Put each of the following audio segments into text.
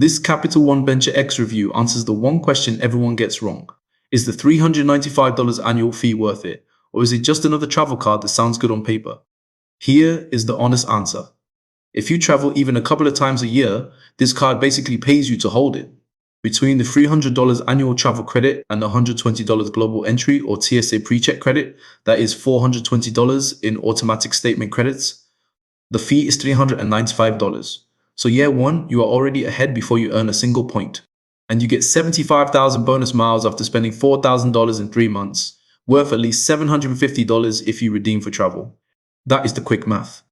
This Capital One Venture X review answers the one question everyone gets wrong. Is the $395 annual fee worth it, or is it just another travel card that sounds good on paper? Here is the honest answer. If you travel even a couple of times a year, this card basically pays you to hold it. Between the $300 annual travel credit and the $120 global entry or TSA pre-check credit, that is $420 in automatic statement credits, the fee is $395. So year one, you are already ahead before you earn a single point. And you get 75,000 bonus miles after spending $4,000 in 3 months, worth at least $750 if you redeem for travel. That is the quick math.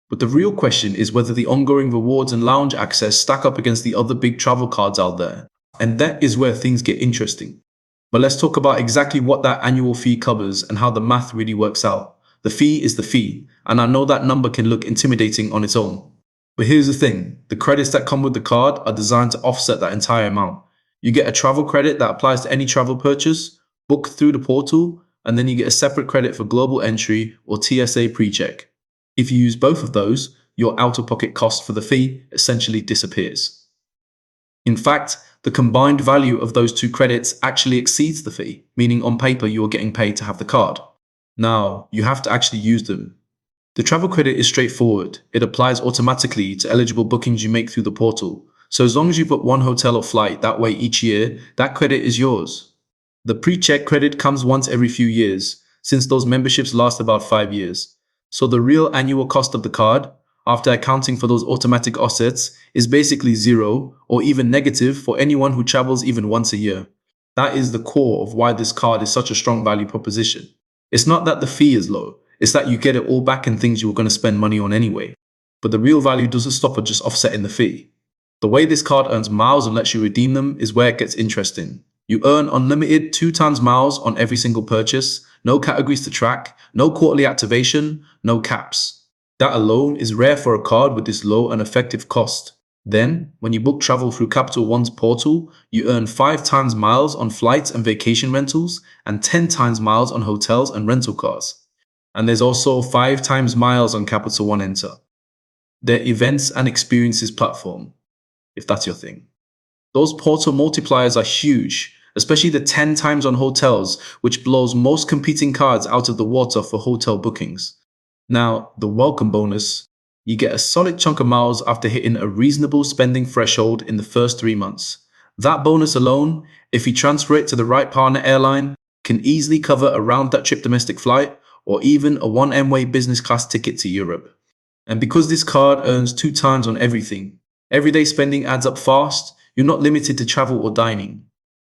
But the real question is whether the ongoing rewards and lounge access stack up against the other big travel cards out there. And that is where things get interesting. But let's talk about exactly what that annual fee covers and how the math really works out. The fee is the fee, and I know that number can look intimidating on its own. But here's the thing, the credits that come with the card are designed to offset that entire amount. You get a travel credit that applies to any travel purchase, book through the portal, and then you get a separate credit for global entry or TSA pre-check. If you use both of those, your out-of-pocket cost for the fee essentially disappears. In fact, the combined value of those two credits actually exceeds the fee, meaning on paper you are getting paid to have the card. Now, you have to actually use them. The travel credit is straightforward. It applies automatically to eligible bookings you make through the portal. So as long as you book one hotel or flight that way each year, that credit is yours. The pre-check credit comes once every few years, since those memberships last about 5 years. So the real annual cost of the card, after accounting for those automatic offsets, is basically zero or even negative for anyone who travels even once a year. That is the core of why this card is such a strong value proposition. It's not that the fee is low, it's that you get it all back in things you were going to spend money on anyway. But the real value doesn't stop at just offsetting the fee. The way this card earns miles and lets you redeem them is where it gets interesting. You earn unlimited 2 times miles on every single purchase, no categories to track, no quarterly activation, no caps. That alone is rare for a card with this low and effective cost. Then, when you book travel through Capital One's portal, you earn 5 times miles on flights and vacation rentals and 10 times miles on hotels and rental cars. And there's also 5 times miles on Capital One Enter, their events and experiences platform, if that's your thing. Those portal multipliers are huge, especially the 10 times on hotels, which blows most competing cards out of the water for hotel bookings. Now, the welcome bonus, you get a solid chunk of miles after hitting a reasonable spending threshold in the first 3 months. That bonus alone, if you transfer it to the right partner airline, can easily cover a round-that-trip domestic flight or even a one-way business class ticket to Europe. And because this card earns 2 times on everything, everyday spending adds up fast, you're not limited to travel or dining.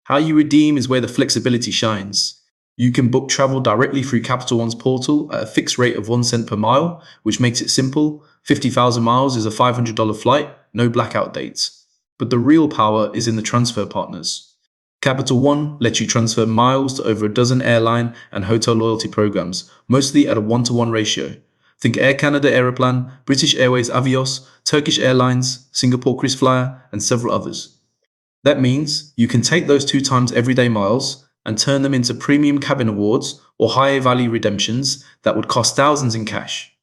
How you redeem is where the flexibility shines. You can book travel directly through Capital One's portal at a fixed rate of 1 cent per mile, which makes it simple. 50,000 miles is a $500 flight, no blackout dates. But the real power is in the transfer partners. Capital One lets you transfer miles to over a dozen airline and hotel loyalty programs, mostly at a 1-to-1 ratio. Think Air Canada Aeroplan, British Airways Avios, Turkish Airlines, Singapore KrisFlyer, and several others. That means you can take those 2 times everyday miles and turn them into premium cabin awards or higher value redemptions that would cost thousands in cash.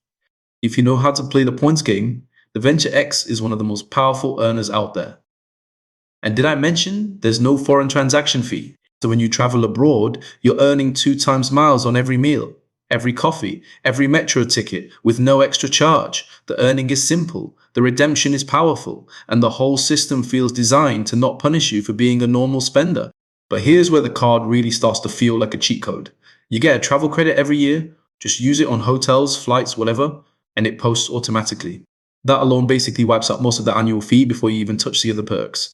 If you know how to play the points game, the Venture X is one of the most powerful earners out there. And did I mention there's no foreign transaction fee? So when you travel abroad, you're earning 2 times miles on every meal, every coffee, every metro ticket with no extra charge. The earning is simple, the redemption is powerful, and the whole system feels designed to not punish you for being a normal spender. But here's where the card really starts to feel like a cheat code. You get a travel credit every year, just use it on hotels, flights, whatever, and it posts automatically. That alone basically wipes out most of the annual fee before you even touch the other perks.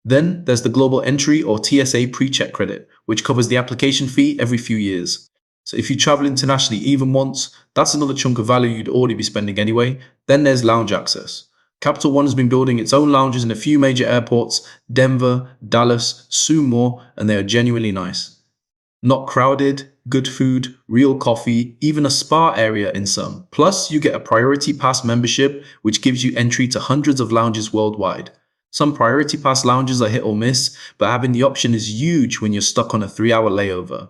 Then there's the global entry or TSA pre-check credit, which covers the application fee every few years. So if you travel internationally even once, that's another chunk of value you'd already be spending anyway. Then there's lounge access. Capital One has been building its own lounges in a few major airports, Denver, Dallas, soon more, and they are genuinely nice. Not crowded, good food, real coffee, even a spa area in some. Plus, you get a priority pass membership, which gives you entry to hundreds of lounges worldwide. Some priority pass lounges are hit or miss, but having the option is huge when you're stuck on a 3-hour layover.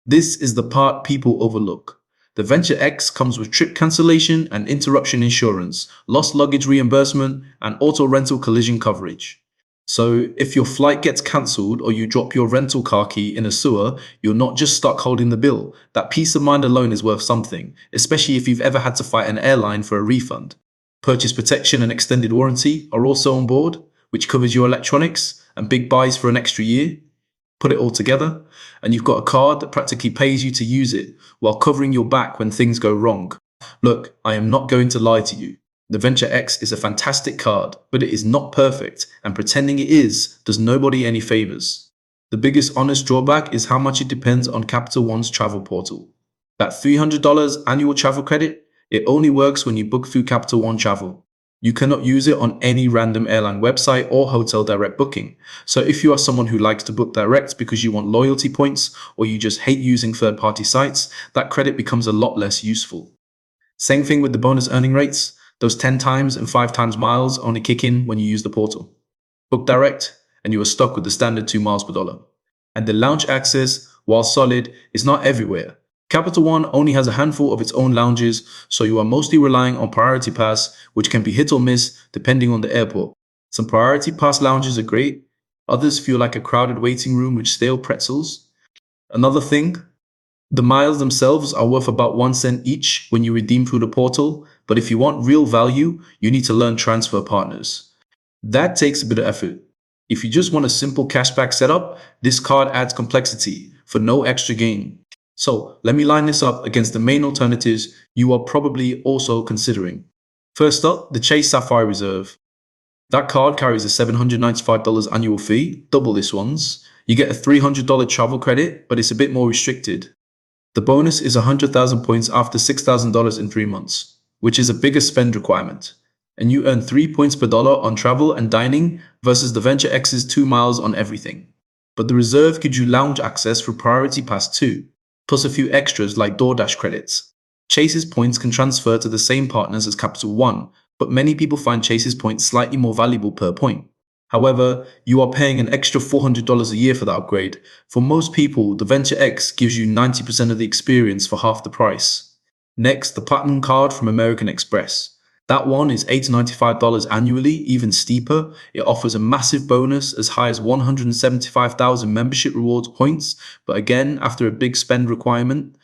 This is the part people overlook. The Venture X comes with trip cancellation and interruption insurance, lost luggage reimbursement, and auto rental collision coverage. So if your flight gets cancelled or you drop your rental car key in a sewer, you're not just stuck holding the bill. That peace of mind alone is worth something, especially if you've ever had to fight an airline for a refund. Purchase protection and extended warranty are also on board, which covers your electronics and big buys for an extra year. Put it all together, and you've got a card that practically pays you to use it while covering your back when things go wrong. Look, I am not going to lie to you. The Venture X is a fantastic card, but it is not perfect, and pretending it is does nobody any favors. The biggest honest drawback is how much it depends on Capital One's travel portal. That $300 annual travel credit, it only works when you book through Capital One Travel. You cannot use it on any random airline website or hotel direct booking. So if you are someone who likes to book direct because you want loyalty points or you just hate using third-party sites, that credit becomes a lot less useful. Same thing with the bonus earning rates. Those 10 times and 5 times miles only kick in when you use the portal. Book direct and you are stuck with the standard 2 miles per dollar. And the lounge access, while solid, is not everywhere. Capital One only has a handful of its own lounges, so you are mostly relying on Priority Pass, which can be hit or miss depending on the airport. Some Priority Pass lounges are great, others feel like a crowded waiting room with stale pretzels. Another thing, the miles themselves are worth about 1 cent each when you redeem through the portal, but if you want real value, you need to learn transfer partners. That takes a bit of effort. If you just want a simple cashback setup, this card adds complexity for no extra gain. So let me line this up against the main alternatives you are probably also considering. First up, the Chase Sapphire Reserve. That card carries a $795 annual fee, double this one's. You get a $300 travel credit, but it's a bit more restricted. The bonus is 100,000 points after $6,000 in 3 months, which is a bigger spend requirement. And you earn 3 points per dollar on travel and dining versus the Venture X's 2 miles on everything. But the reserve gives you lounge access for Priority Pass too, plus a few extras like DoorDash credits. Chase's points can transfer to the same partners as Capital One, but many people find Chase's points slightly more valuable per point. However, you are paying an extra $400 a year for that upgrade. For most people, the Venture X gives you 90% of the experience for half the price. Next, the Platinum card from American Express. That one is $895 annually, even steeper. It offers a massive bonus as high as 175,000 membership rewards points, but again, after a big spend requirement.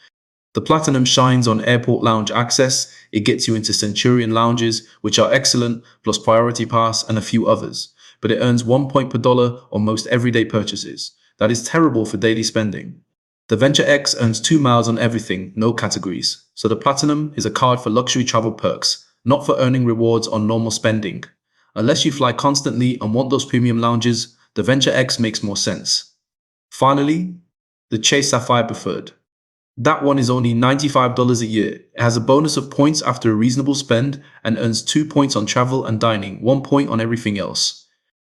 The Platinum shines on airport lounge access. It gets you into Centurion lounges, which are excellent, plus Priority Pass and a few others. But it earns 1 point per dollar on most everyday purchases. That is terrible for daily spending. The Venture X earns 2 miles on everything, no categories. So the Platinum is a card for luxury travel perks, not for earning rewards on normal spending. Unless you fly constantly and want those premium lounges, the Venture X makes more sense. Finally, the Chase Sapphire Preferred. That one is only $95 a year. It has a bonus of points after a reasonable spend and earns 2 points on travel and dining, 1 point on everything else.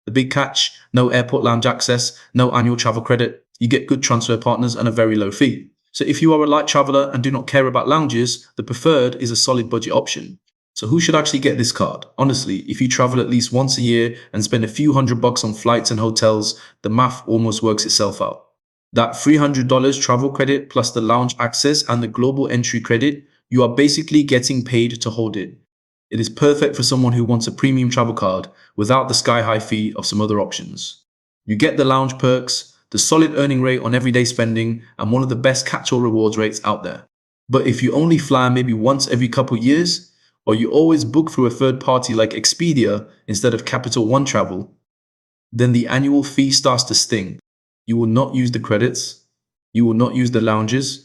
The big catch, no airport lounge access, no annual travel credit. You get good transfer partners and a very low fee. So if you are a light traveler and do not care about lounges, the Preferred is a solid budget option. So who should actually get this card? Honestly, if you travel at least once a year and spend a few $100 on flights and hotels, the math almost works itself out. That $300 travel credit plus the lounge access and the global entry credit, you are basically getting paid to hold it. It is perfect for someone who wants a premium travel card without the sky-high fee of some other options. You get the lounge perks, the solid earning rate on everyday spending, and one of the best catch-all rewards rates out there. But if you only fly maybe once every couple years, or you always book through a third party like Expedia instead of Capital One Travel, then the annual fee starts to sting. You will not use the credits, you will not use the lounges,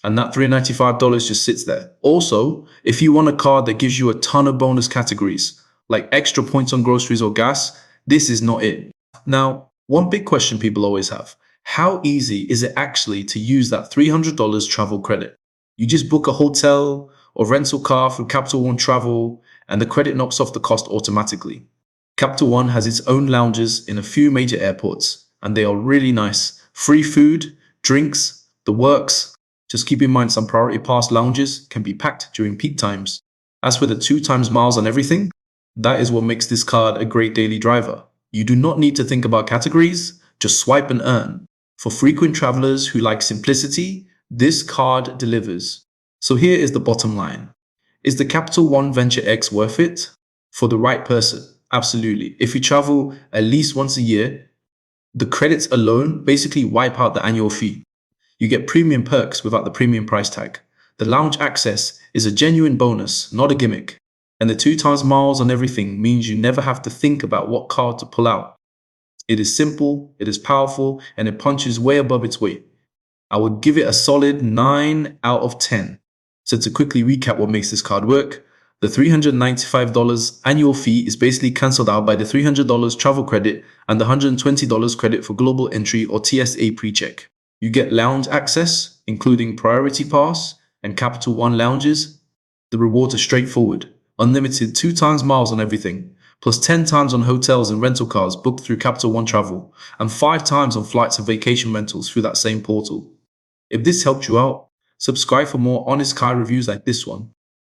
and that $395 just sits there. Also, if you want a card that gives you a ton of bonus categories, like extra points on groceries or gas, this is not it. Now, one big question people always have, how easy is it actually to use that $300 travel credit? You just book a hotel or rental car through Capital One Travel, and the credit knocks off the cost automatically. Capital One has its own lounges in a few major airports, and they are really nice. Free food, drinks, the works. Just keep in mind some Priority Pass lounges can be packed during peak times. As for the 2 times miles on everything, that is what makes this card a great daily driver. You do not need to think about categories, just swipe and earn. For frequent travelers who like simplicity, this card delivers. So here is the bottom line. Is the Capital One Venture X worth it? For the right person, Absolutely. If you travel at least once a year, the credits alone basically wipe out the annual fee. You get premium perks without the premium price tag. The lounge access is a genuine bonus, not a gimmick. And the 2 times miles on everything means you never have to think about what card to pull out. It is simple, it is powerful, and it punches way above its weight. I would give it a solid 9 out of 10. So to quickly recap what makes this card work, the $395 annual fee is basically cancelled out by the $300 travel credit and the $120 credit for global entry or TSA pre-check. You get lounge access, including Priority Pass and Capital One lounges. The rewards are straightforward. Unlimited 2 times miles on everything, plus 10 times on hotels and rental cars booked through Capital One Travel, and 5 times on flights and vacation rentals through that same portal. If this helped you out, subscribe for more honest car reviews like this one.